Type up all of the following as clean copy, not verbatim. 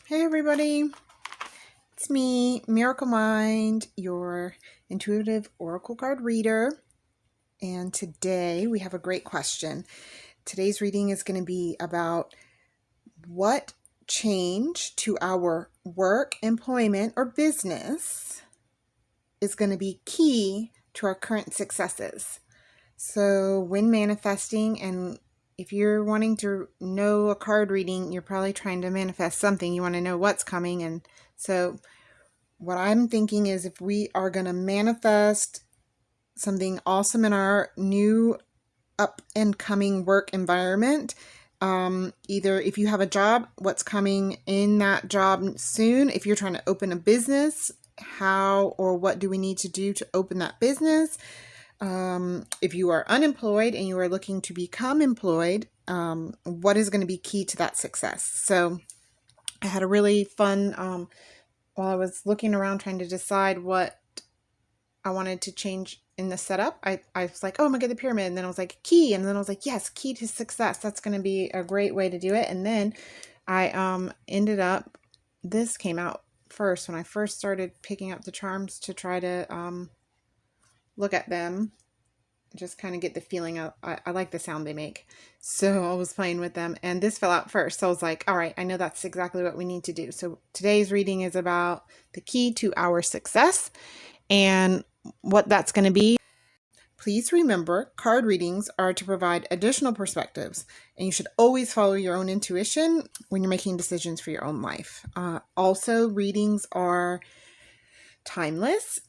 Hey everybody, it's me, Miracle Mind, your intuitive oracle card reader. And today we have a great question. Today's reading is going to be about what change to our work, employment, or business is going to be key to our current successes. So when manifesting, and if you're wanting to know a card reading, you're probably trying to manifest something. You want to know what's coming. And so what I'm thinking is if we are going to manifest something awesome in our new up and coming work environment, either if you have a job, what's coming in that job soon, if you're trying to open a business, how or what do we need to do to open that business? If you are unemployed and you are looking to become employed, what is going to be key to that success? So I had a really fun, while I was looking around trying to decide what I wanted to change in the setup, I was like, oh my God, the pyramid. And then I was like, key. And then I was like, yes, key to success. That's going to be a great way to do it. And then I ended up, this came out first when I first started picking up the charms to try to look at them, just kind of get the feeling of, I like the sound they make. So I was playing with them and this fell out first. So I was like, all right, I know that's exactly what we need to do. So today's reading is about the key to our success and what that's going to be. Please remember, card readings are to provide additional perspectives, and you should always follow your own intuition when you're making decisions for your own life. Also, readings are timeless.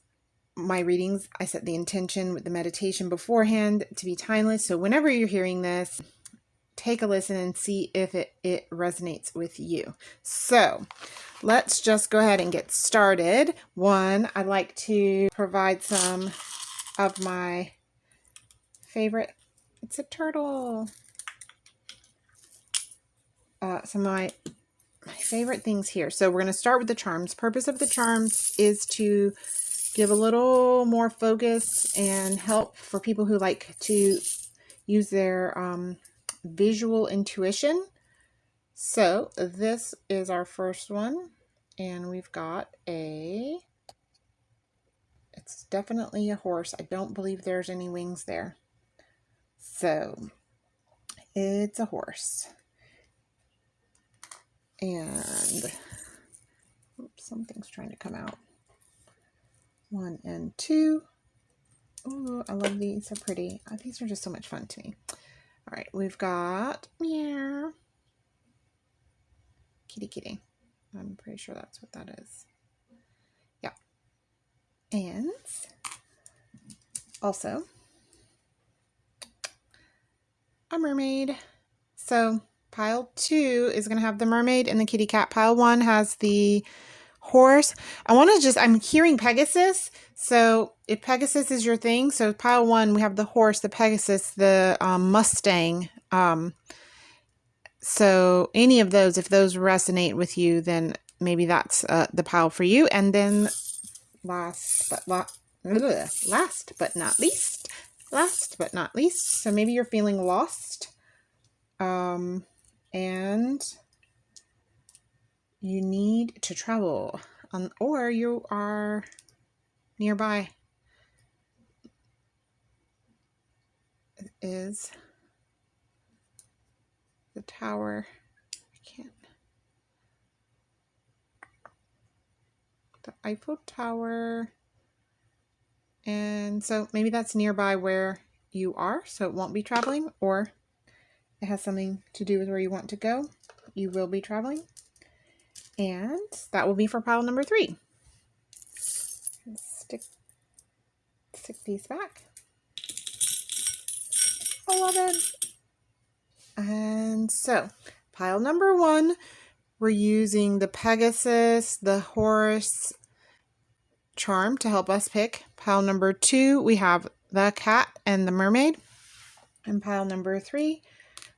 My readings, I set the intention with the meditation beforehand to be timeless. So whenever you're hearing this, take a listen and see if it resonates with you. So let's just go ahead and get started. One, I'd like to provide some of my favorite, it's a turtle, some of my favorite things here. So we're going to start with the charms. Purpose of the charms is to give a little more focus and help for people who like to use their visual intuition. So this is our first one, and we've got it's definitely a horse. I don't believe there's any wings there. So it's a horse. And oops, something's trying to come out. 1 and 2. Ooh, I love these. They're pretty. These are just so much fun to me. All right, we've got meow. Kitty. I'm pretty sure that's what that is. Yeah. And also a mermaid. So pile 2 is going to have the mermaid and the kitty cat. Pile 1 has the horse. I'm hearing Pegasus. So if Pegasus is your thing, so pile 1, we have the horse, the Pegasus, the Mustang. So any of those, if those resonate with you, then maybe that's the pile for you. And then last but not least, so maybe you're feeling lost, and you need to travel, or you are nearby. It is the tower. The Eiffel Tower. And so maybe that's nearby where you are, so it won't be traveling, or it has something to do with where you want to go. You will be traveling. And that will be for pile number 3. Stick these back. I love it. And so pile number 1, we're using the Pegasus, the horse charm to help us pick. Pile number 2, we have the cat and the mermaid. And pile number 3,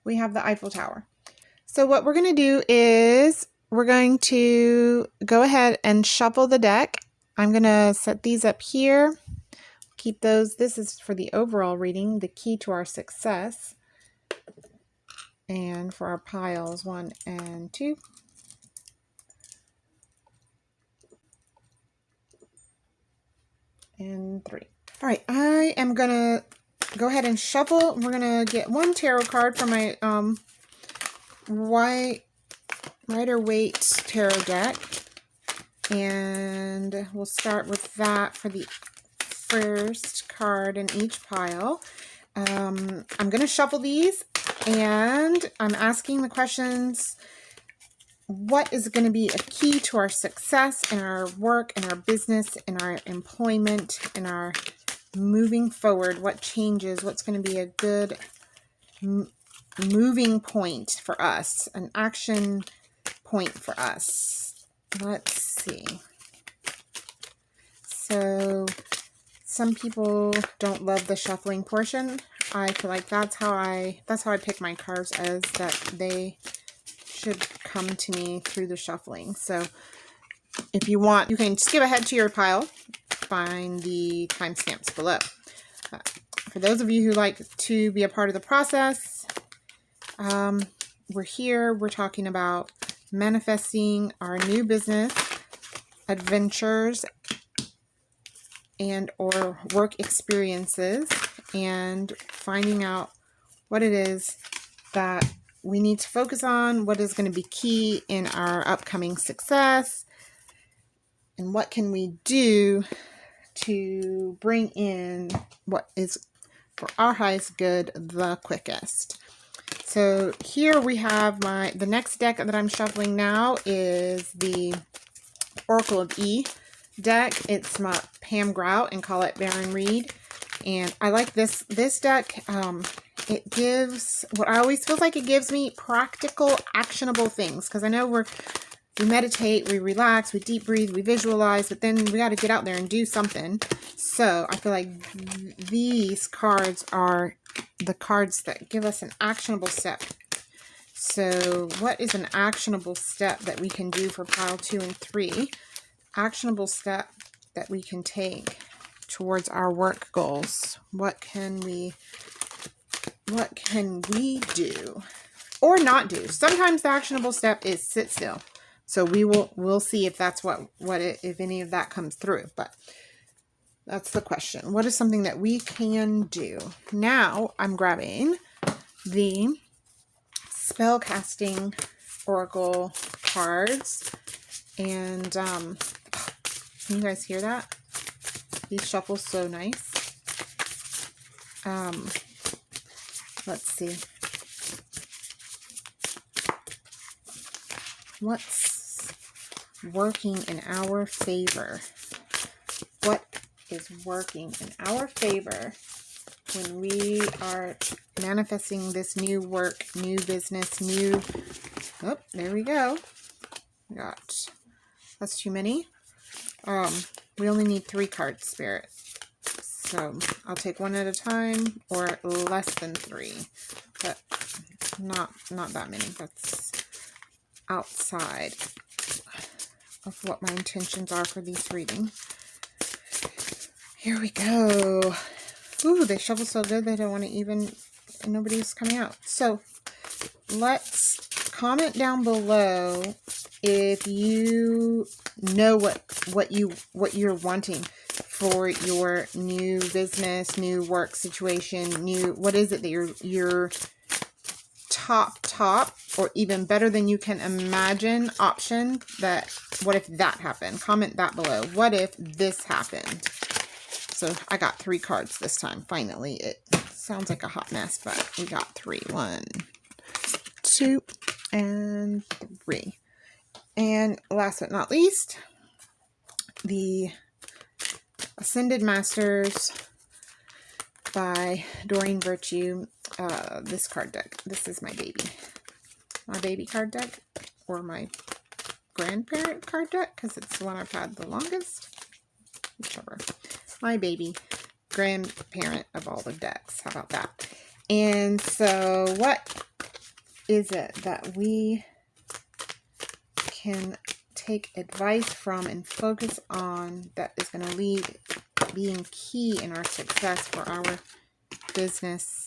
we have the Eiffel Tower. So what we're going to do is we're going to go ahead and shuffle the deck. I'm going to set these up here. Keep those. This is for the overall reading, the key to our success. And for our piles 1 and 2. and 3. All right, I am going to go ahead and shuffle. We're going to get one tarot card from my Rider-Waite tarot deck. And we'll start with that for the first card in each pile. I'm going to shuffle these, and I'm asking the questions: what is going to be a key to our success in our work, in our business, in our employment, in our moving forward? What changes? What's going to be a good moving point for us, an action point for us? Let's see. So some people don't love the shuffling portion. I feel like that's how I pick my cards, as that they should come to me through the shuffling. So if you want, you can skip ahead to your pile, find the timestamps below. For those of you who like to be a part of the process, we're here. We're talking about manifesting our new business adventures and or work experiences, and finding out what it is that we need to focus on, what is going to be key in our upcoming success, and what can we do to bring in what is for our highest good the quickest. So here we have the next deck that I'm shuffling now is the Oracle of E deck. It's my Pam Grout and Colette Baron Reed. And I like this deck. It gives, what I always feel like it gives me, practical, actionable things. Because I know we meditate, we relax, we deep breathe, we visualize, but then we got to get out there and do something. So I feel like these cards are the cards that give us an actionable step. So what is an actionable step that we can do for pile 2 and 3? Actionable step that we can take towards our work goals. What can we do or not do? Sometimes the actionable step is sit still. So we'll see if that's if any of that comes through. But that's the question. What is something that we can do? Now I'm grabbing the spellcasting oracle cards, and can you guys hear that? These shuffle so nice. Let's see. What's working in our favor? What is working in our favor when we are manifesting this new work, new business, oh, there we go. That's too many. We only need 3 cards, Spirit. So I'll take one at a time, or less than 3, but not that many. That's outside of what my intentions are for these readings. Here we go. Ooh, they shuffle so good they don't want to even, nobody's coming out. So let's comment down below if you know what you're wanting for your new business, new work situation, what is it that your top or even better than you can imagine option, that what if that happened? Comment that below. What if this happened? So I got 3 cards this time. Finally, it sounds like a hot mess, but we got 3. 1, 2, and 3. And last but not least, the Ascended Masters by Doreen Virtue. This card deck. This is my baby card deck, or my grandparent card deck, because it's the one I've had the longest. Whichever. My baby grandparent of all the decks. How about that? And so what is it that we can take advice from and focus on that is going to lead being key in our success for our business,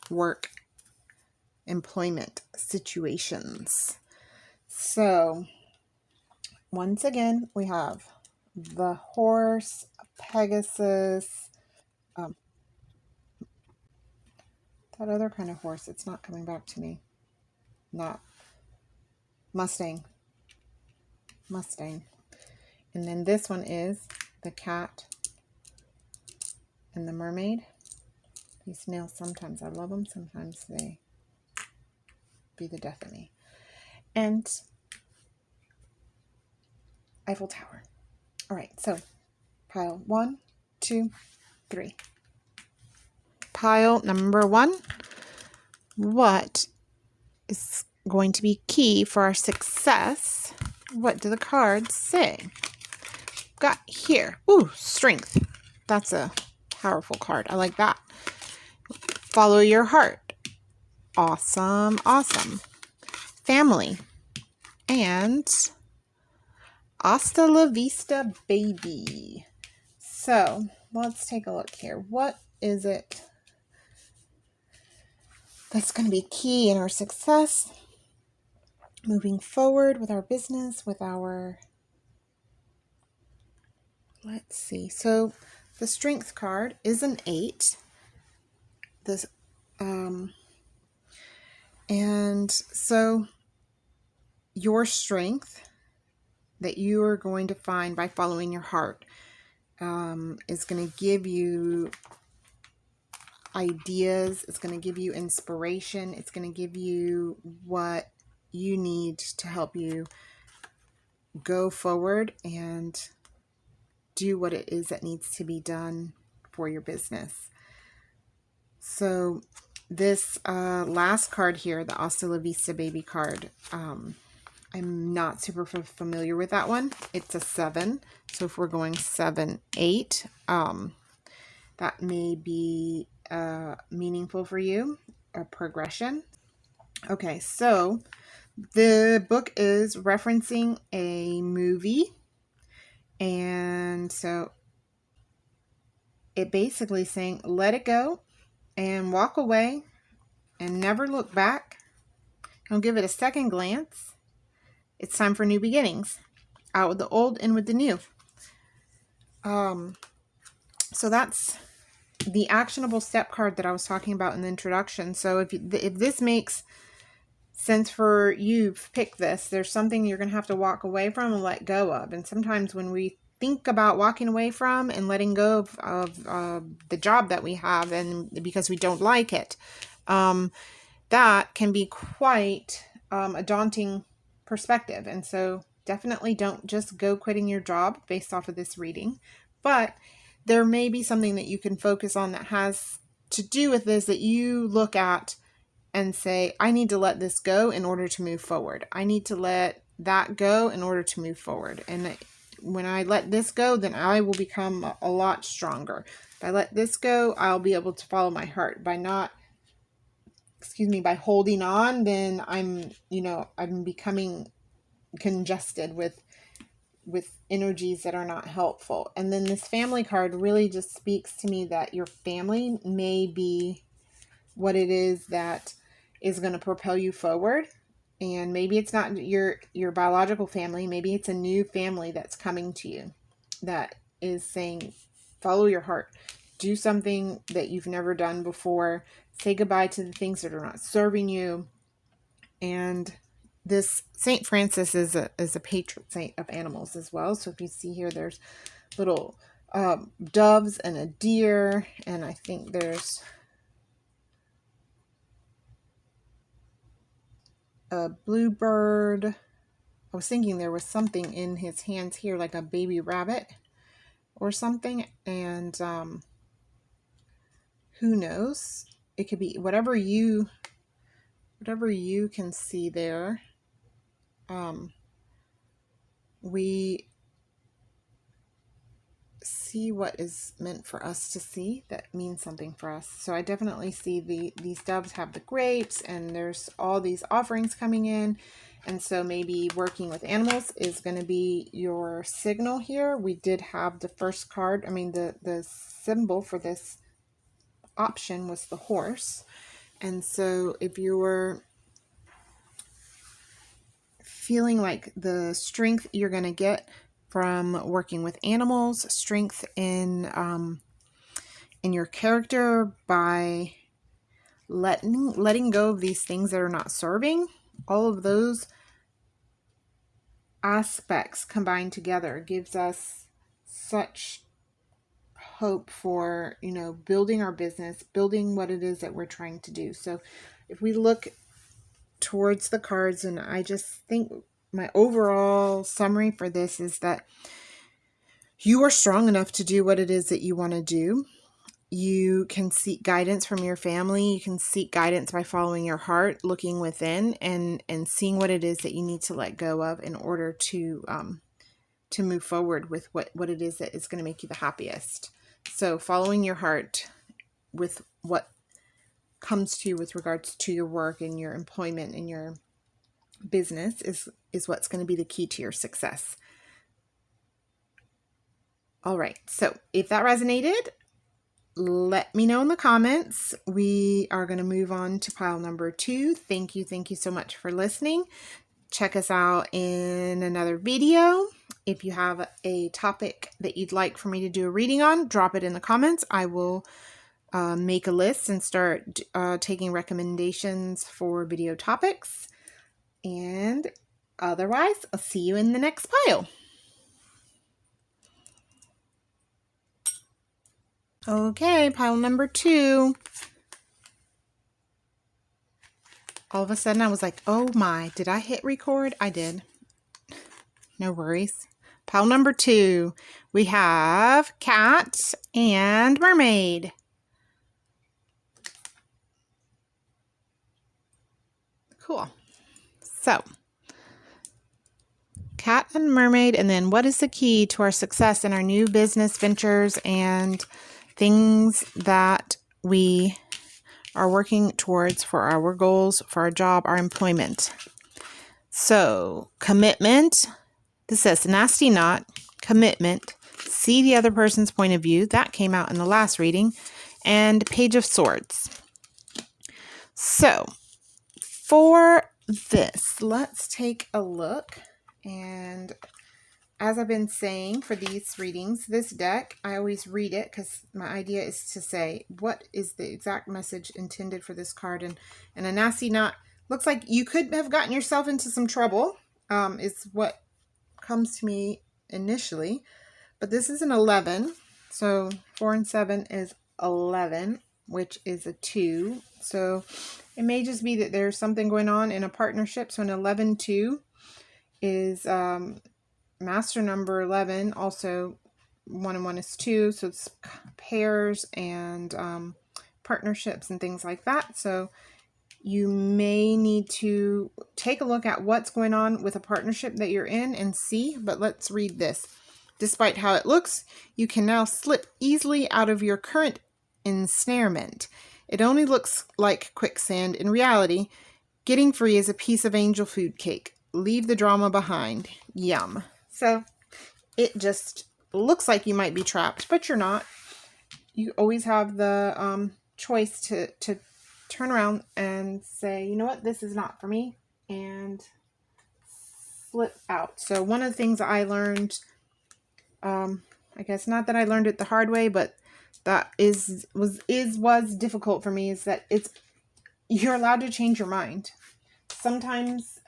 work, employment situations? So once again, we have the horse, Pegasus, that other kind of horse. It's not coming back to me. Not Mustang. And then this one is the cat and the mermaid. These nails, sometimes I love them, sometimes they be the death of me. And Eiffel Tower. All right, so pile 1, 2, 3. Pile number 1. What is going to be key for our success? What do the cards say? Got here. Ooh, strength. That's a powerful card. I like that. Follow your heart. Awesome. Family. And hasta la vista, baby. So let's take a look here. What is it that's going to be key in our success moving forward with our business, with our... Let's see. So the strength card is an 8. This, and so your strength that you are going to find by following your heart is going to give you ideas. It's going to give you inspiration. It's going to give you what you need to help you go forward and do what it is that needs to be done for your business. So this last card here, the Hasta La Vista Baby card, I'm not super familiar with that one. It's a 7. So if we're going 7, 8, that may be meaningful for you, a progression. Okay, so the book is referencing a movie. And so it basically saying, let it go and walk away and never look back. Don't give it a second glance. It's time for new beginnings. Out with the old, in with the new. So that's the actionable step card that I was talking about in the introduction. So if this makes sense for you, pick this. There's something you're going to have to walk away from and let go of. And sometimes when we think about walking away from and letting go of the job that we have, and because we don't like it, that can be quite a daunting perspective. And so definitely don't just go quitting your job based off of this reading, but there may be something that you can focus on that has to do with this, that you look at and say, I need to let this go in order to move forward. I need to let that go in order to move forward. And when I let this go, then I will become a lot stronger. If I let this go, I'll be able to follow my heart. By holding on, then I'm becoming congested with energies that are not helpful. And then this family card really just speaks to me that your family may be what it is that is going to propel you forward. And maybe it's not your biological family. Maybe it's a new family that's coming to you that is saying, follow your heart. Do something that you've never done before. Say goodbye to the things that are not serving you. And this Saint Francis is a patron saint of animals as well. So if you see here, there's little doves and a deer. And I think there's a bluebird. I was thinking there was something in his hands here, like a baby rabbit or something. And who knows? It could be whatever you can see there. We see what is meant for us to see that means something for us. So I definitely see these doves have the grapes, and there's all these offerings coming in. And so maybe working with animals is going to be your signal here. We did have the first card. The symbol for this option was the horse. And so if you were feeling like the strength you're going to get from working with animals, strength in your character by letting go of these things that are not serving. All of those aspects combined together gives us such hope for, building our business, building what it is that we're trying to do. So if we look towards the cards, and I just think my overall summary for this is that you are strong enough to do what it is that you want to do. You can seek guidance from your family. You can seek guidance by following your heart, looking within, and seeing what it is that you need to let go of in order to move forward with what it is that is going to make you the happiest. So following your heart with what comes to you with regards to your work and your employment and your business is what's going to be the key to your success. All right. So if that resonated, let me know in the comments. We are going to move on to pile number 2. Thank you so much for listening. Check us out in another video. If you have a topic that you'd like for me to do a reading on, drop it in the comments. I will make a list and start taking recommendations for video topics. And otherwise, I'll see you in the next pile. Okay, pile number 2. All of a sudden I was like, oh my, did I hit record? I did. No worries. Pile number 2, we have Cat and Mermaid. Cool. So, Cat and Mermaid, and then what is the key to our success in our new business ventures and things that we are working towards for our goals, for our job, our employment. So, commitment. This says nasty knot, commitment, see the other person's point of view. That came out in the last reading. And Page of Swords. So, for this, let's take a look. And as I've been saying for these readings, this deck, I always read it because my idea is to say, what is the exact message intended for this card? And a nasty knot looks like you could have gotten yourself into some trouble, is what comes to me initially. But this is an 11. So 4 and 7 is 11, which is a 2. So it may just be that there's something going on in a partnership. So an 11-2 is master number 11. Also 1 and 1 is 2. So it's pairs and partnerships and things like that. So you may need to take a look at what's going on with a partnership that you're in and see. But let's read this. Despite how it looks, you can now slip easily out of your current ensnarement. It only looks like quicksand. In reality, getting free is a piece of angel food cake. Leave the drama behind. Yum. So it just looks like you might be trapped, but you're not. You always have the choice to turn around and say, you know what, this is not for me, and slip out. So one of the things I learned, I guess not that I learned it the hard way, but that was difficult for me, is that you're allowed to change your mind. Sometimes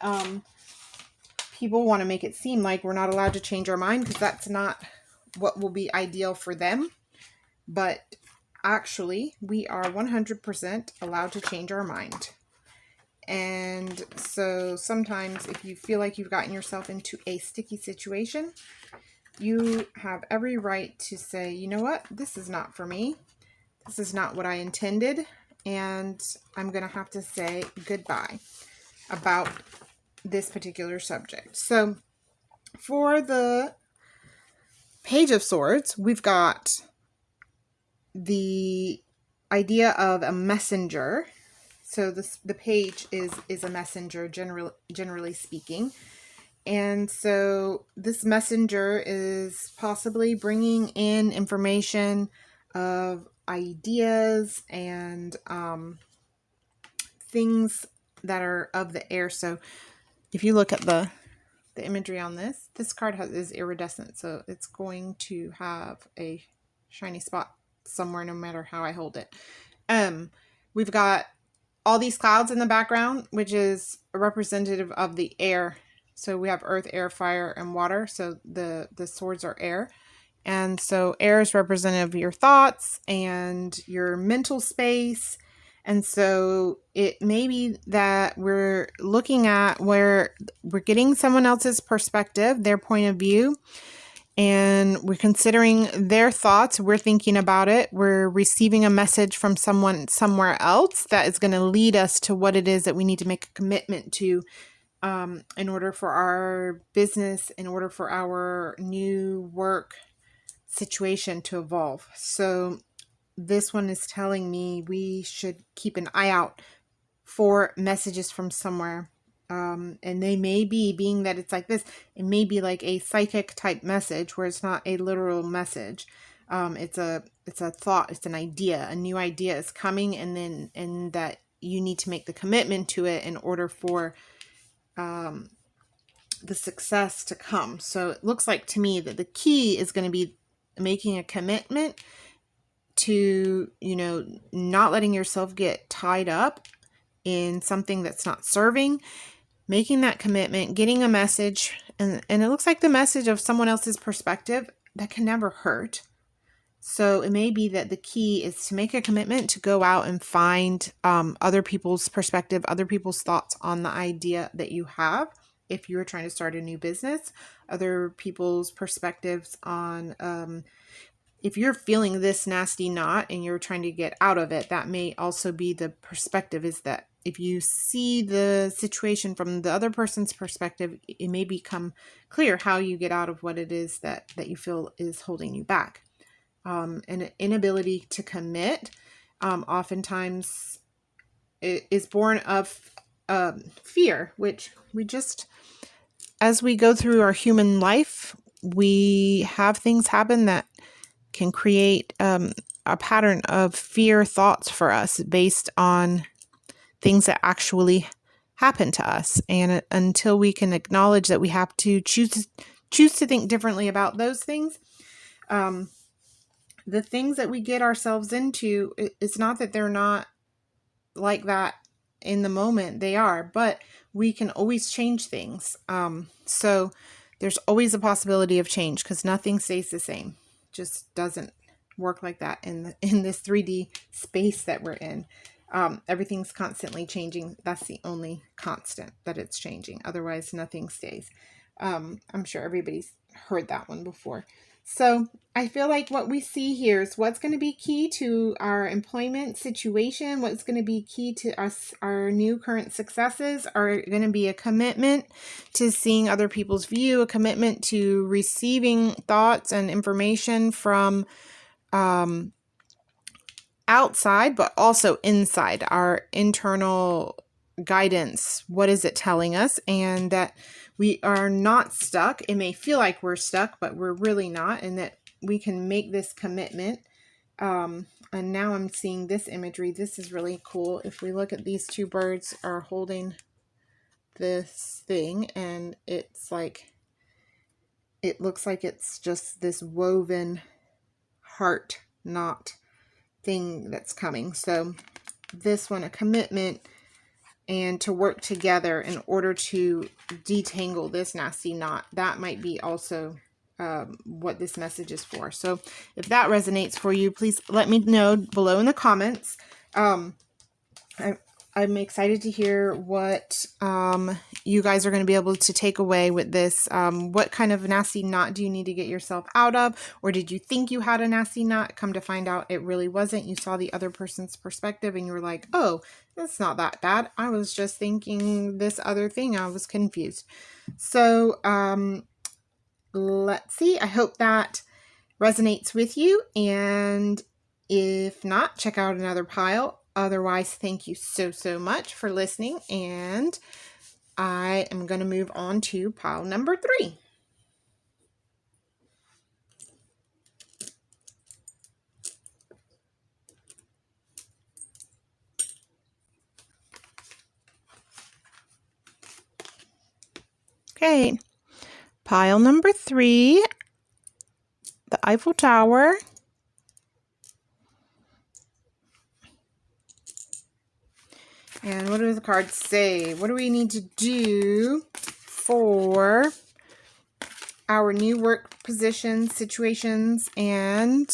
people want to make it seem like we're not allowed to change our mind because that's not what will be ideal for them. But actually, we are 100% allowed to change our mind. And so sometimes if you feel like you've gotten yourself into a sticky situation, you have every right to say, you know what, this is not for me. This is not what I intended. And I'm going to have to say goodbye about this particular subject. So for the Page of Swords, we've got the idea of a messenger. So the page is a messenger, generally speaking. And so this messenger is possibly bringing in information of ideas and things that are of the air. So if you look at the the imagery on this. This card is iridescent, so it's going to have a shiny spot somewhere no matter how I hold it. We've got all these clouds in the background, which is a representative of the air. So we have earth, air, fire, and water. So the swords are air. And so air is representative of your thoughts and your mental space. And so it may be that we're looking at where we're getting someone else's perspective, their point of view, and we're considering their thoughts. We're thinking about it. We're receiving a message from someone somewhere else that is going to lead us to what it is that we need to make a commitment to in order for our business, in order for our new work situation to evolve. So this one is telling me we should keep an eye out for messages from somewhere. And they may be, being that it's like this, it may be like a psychic type message where it's not a literal message. It's a thought, it's an idea, a new idea is coming, and that you need to make the commitment to it in order for the success to come. So it looks like to me that the key is going to be making a commitment to, not letting yourself get tied up in something that's not serving, making that commitment, getting a message, and it looks like the message of someone else's perspective that can never hurt. So it may be that the key is to make a commitment to go out and find other people's perspective, other people's thoughts on the idea that you have. If you're trying to start a new business, other people's perspectives on if you're feeling this nasty knot and you're trying to get out of it, that may also be the perspective, is that if you see the situation from the other person's perspective, it may become clear how you get out of what it is that you feel is holding you back. An inability to commit oftentimes is born of fear, which we just, as we go through our human life, we have things happen that can create a pattern of fear thoughts for us based on things that actually happen to us. And until we can acknowledge that we have to choose to think differently about those things, the things that we get ourselves into, it's not that they're not like that in the moment, they are, but we can always change things. So there's always a possibility of change, because nothing stays the same. Just doesn't work like that in this 3D space that we're in. Everything's constantly changing. That's the only constant, that it's changing. Otherwise, nothing stays. I'm sure everybody's heard that one before. So I feel like what we see here is what's going to be key to our employment situation, what's going to be key to us, our new current successes, are going to be a commitment to seeing other people's view, a commitment to receiving thoughts and information from outside, but also inside, our internal guidance. What is it telling us? And that we are not stuck. It may feel like we're stuck, but we're really not, and that we can make this commitment. And now I'm seeing this imagery. This is really cool. If we look at these two birds are holding this thing, and it's like, it looks like it's just this woven heart knot thing that's coming. So this one, a commitment, and to work together in order to detangle this nasty knot. That might be also what this message is for. So if that resonates for you, please let me know below in the comments. I'm excited to hear what you guys are going to be able to take away with this. What kind of nasty knot do you need to get yourself out of? Or did you think you had a nasty knot? Come to find out it really wasn't. You saw the other person's perspective and you were like, oh, that's not that bad. I was just thinking this other thing. I was confused. So let's see. I hope that resonates with you. And if not, check out another pile. Otherwise, thank you so much for listening, and I am going to move on to pile number 3. Okay, Pile number 3, the Eiffel Tower. And what do the cards say? What do we need to do for our new work positions, situations? And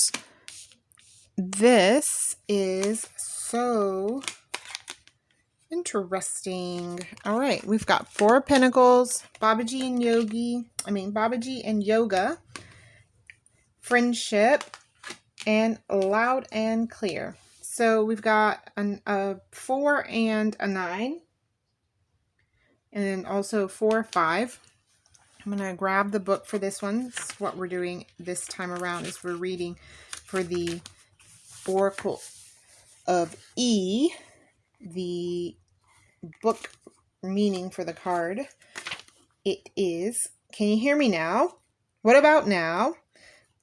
this is so interesting. All right, we've got 4 of Pentacles, Babaji and Yoga, Friendship, and Loud and Clear. So we've got a 4 and a 9, and then also 4, 5. I'm going to grab the book for this one. This is what we're doing this time around, is we're reading for the Oracle of E, the book meaning for the card. It is, can you hear me now? What about now?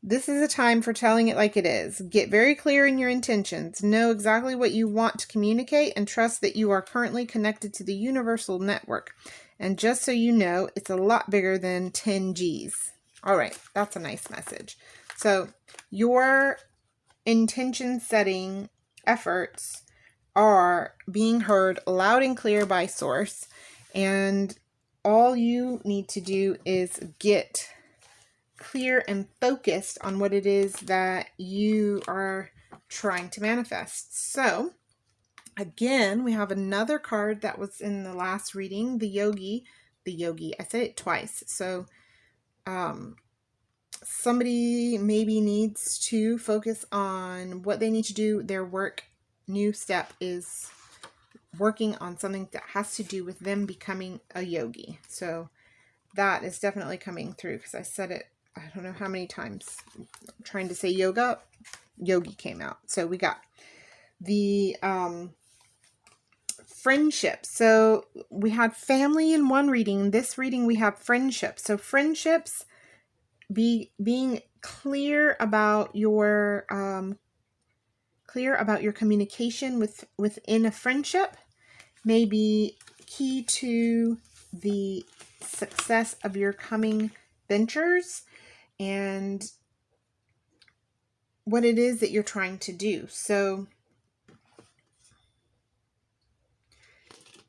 This is a time for telling it like it is. Get very clear in your intentions. Know exactly what you want to communicate and trust that you are currently connected to the universal network. And just so you know, it's a lot bigger than 10 G's. All right, that's a nice message. So your intention setting efforts are being heard loud and clear by Source. And all you need to do is get clear and focused on what it is that you are trying to manifest. So again, we have another card that was in the last reading, the Yogi. I said it twice. So somebody maybe needs to focus on what they need to do. Their work new step is working on something that has to do with them becoming a yogi. So that is definitely coming through, because I said it, I don't know how many times. I'm trying to say yoga, yogi came out. So we got the friendship. So we had family in one reading. This reading we have friendship. So friendships, being clear about your communication within a friendship may be key to the success of your coming ventures and what it is that you're trying to do. So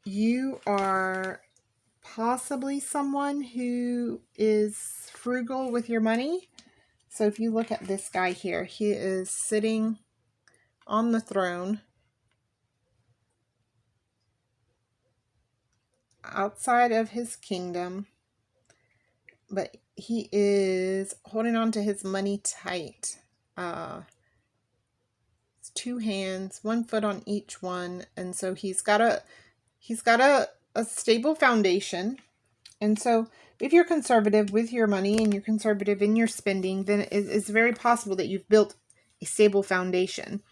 you are possibly someone who is frugal with your money. So if you look at this guy here, he is sitting on the throne outside of his kingdom, but he is holding on to his money tight. It's 2 hands, 1 foot on each one, and so he's got a stable foundation. And so if you're conservative with your money and you're conservative in your spending, then it's very possible that you've built a stable foundation.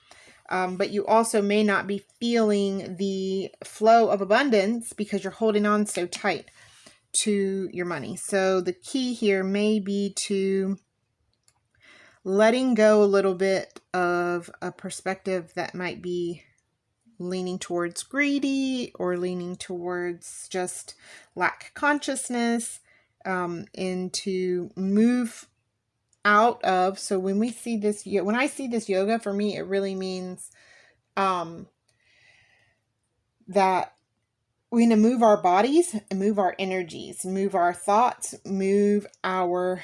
But you also may not be feeling the flow of abundance because you're holding on so tight to your money. So the key here may be to letting go a little bit of a perspective that might be leaning towards greedy or leaning towards just lack consciousness, and to move out of. So when I see this yoga, for me, it really means that we're going to move our bodies and move our energies, move our thoughts, move our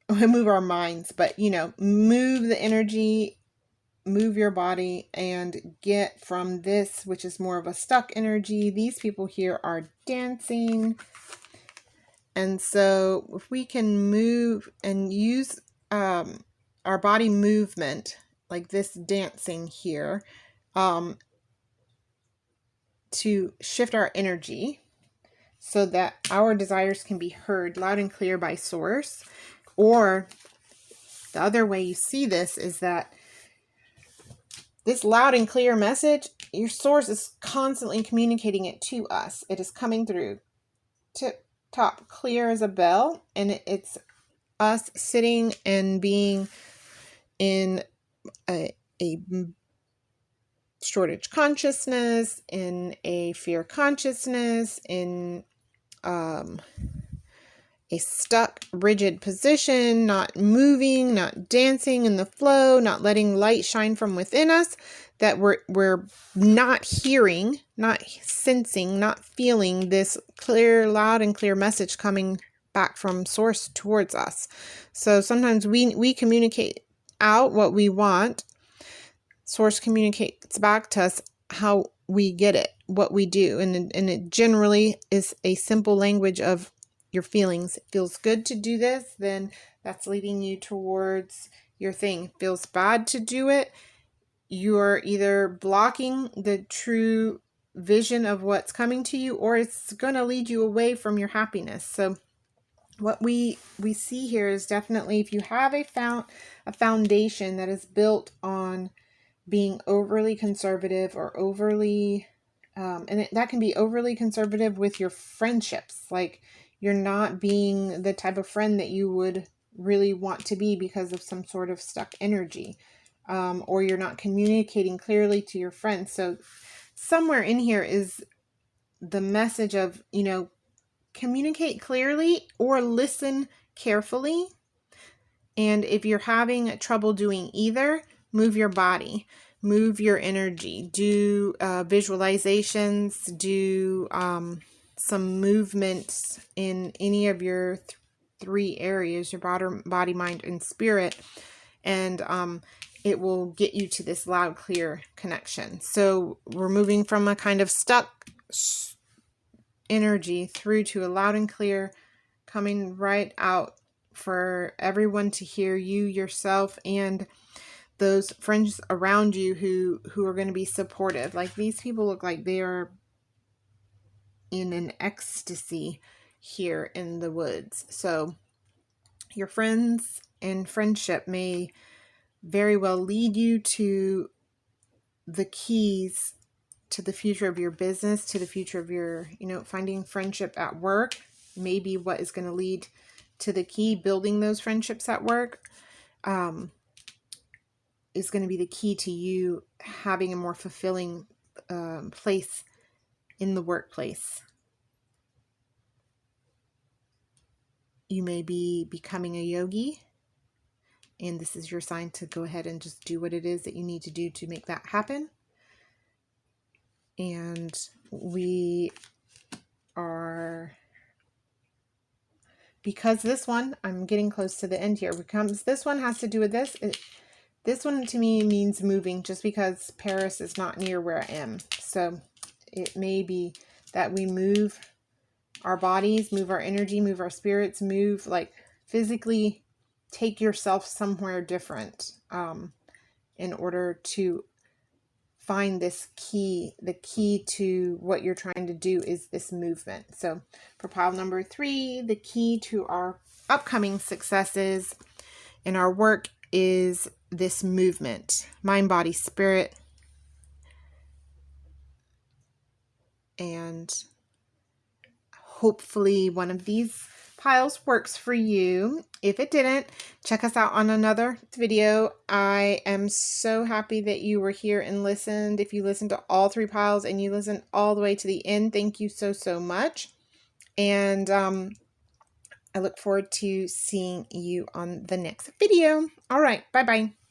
minds, but move the energy, move your body, and get from this, which is more of a stuck energy. These people here are dancing. And so if we can move and use our body movement, like this dancing here, to shift our energy so that our desires can be heard loud and clear by Source. Or the other way you see this is that this loud and clear message, your Source is constantly communicating it to us. It is coming through tip top, clear as a bell, and it's us sitting and being in a shortage consciousness, in a fear consciousness, in a stuck, rigid position, not moving, not dancing in the flow, not letting light shine from within us, that we're not hearing, not sensing, not feeling this clear, loud and clear message coming back from source towards us. So sometimes we communicate out what we want. Source communicates back to us how we get it, what we do. And it generally is a simple language of your feelings. It feels good to do this, then that's leading you towards your thing. It feels bad to do it, you're either blocking the true vision of what's coming to you, or it's going to lead you away from your happiness. So what we see here is definitely, if you have a foundation that is built on being overly conservative or overly that can be overly conservative with your friendships, like you're not being the type of friend that you would really want to be because of some sort of stuck energy, or you're not communicating clearly to your friends. So somewhere in here is the message of, communicate clearly or listen carefully. And if you're having trouble doing either, move your body, move your energy, do visualizations, do some movements in any of your three areas, your body, mind, and spirit. And it will get you to this loud, clear connection. So we're moving from a kind of stuck energy through to a loud and clear, coming right out for everyone to hear, you, yourself, and those friends around you who are going to be supportive. Like, these people look like they are in an ecstasy here in the woods. So your friends and friendship may very well lead you to the keys to the future of your business, to the future of your, finding friendship at work, maybe what is going to lead to the key. Building those friendships at work is going to be the key to you having a more fulfilling place in the workplace. You may be becoming a yogi, and this is your sign to go ahead and just do what it is that you need to do to make that happen. And we are, because this one, I'm getting close to the end here, because this one has to do with this. This one to me means moving, just because Paris is not near where I am. So it may be that we move our bodies, move our energy, move our spirits, move, like, physically take yourself somewhere different in order to find this key. The key to what you're trying to do is this movement. So for pile number 3, the key to our upcoming successes in our work is this movement, mind, body, spirit. And hopefully one of these piles works for you. If it didn't, check us out on another video. I am so happy that you were here and listened. If you listened to all 3 piles and you listened all the way to the end, thank you so much. And I look forward to seeing you on the next video. All right, bye-bye.